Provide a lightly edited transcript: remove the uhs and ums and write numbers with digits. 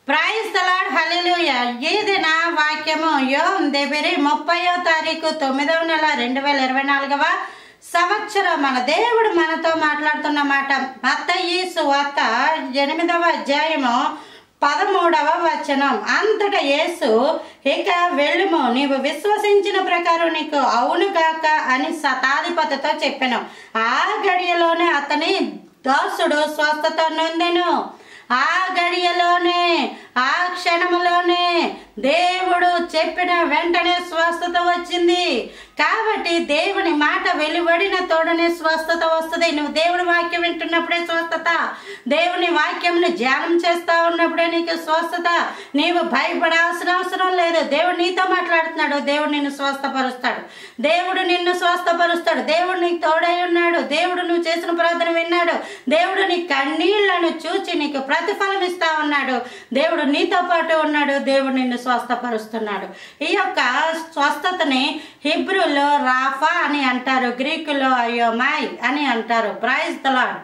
Praise the lord హల్లెలూయా. ఈ దిన వాక్యము యోమ్ దేబిరి 30వ తారీఖు 9వ నెల 2024వ సంవత్సరం. మన దేవుడు మనతో మాట్లాడుతున్న మాట మత్తయి సువార్త 8వ అధ్యాయము 13వ వచనం. అంతటా యేసు, ఇక వెళ్ళుము, నీవు విశ్వసించిన ప్రకారం నీకు అవునుగాక అని శతాధిపతితో చెప్పాను. ఆ గడియలోనే అతని దాసుడు స్వస్థత నొందెను. ఆ గడియలోనే, ఆ క్షణములోనే దేవుడు చెప్పిన వెంటనే స్వస్థత వచ్చింది. కాబట్టి దేవుని మాట వెలువడిన తోడనే స్వస్థత వస్తుంది. నువ్వు దేవుని వాక్యం వింటున్నప్పుడే స్వస్థత, దేవుని వాక్యంని ధ్యానం చేస్తా ఉన్నప్పుడే నీకు స్వస్థత. నీవు భయపడాల్సిన అవసరం లేదు. దేవుడు నీతో మాట్లాడుతున్నాడు. దేవుడు నిన్ను స్వస్థపరుస్తాడు. దేవుడు నిన్ను స్వస్థపరుస్తాడు. దేవుడు నీకు తోడై ఉన్నాడు. దేవుడు నువ్వు చేసిన ప్రార్థన విన్నాడు. దేవుడు నీ కన్నీళ్లను చూచి నీకు ప్రతిఫలం ఇస్తా ఉన్నాడు. దేవుడు నీతో పాటు ఉన్నాడు. దేవుడు నిన్ను స్వస్థపరుస్తున్నాడు. ఈ యొక్క స్వస్థతని హిబ్రూలో రాఫా అని అంటారు, గ్రీకులో అయోమాయ్ అని అంటారు. Praise the lord.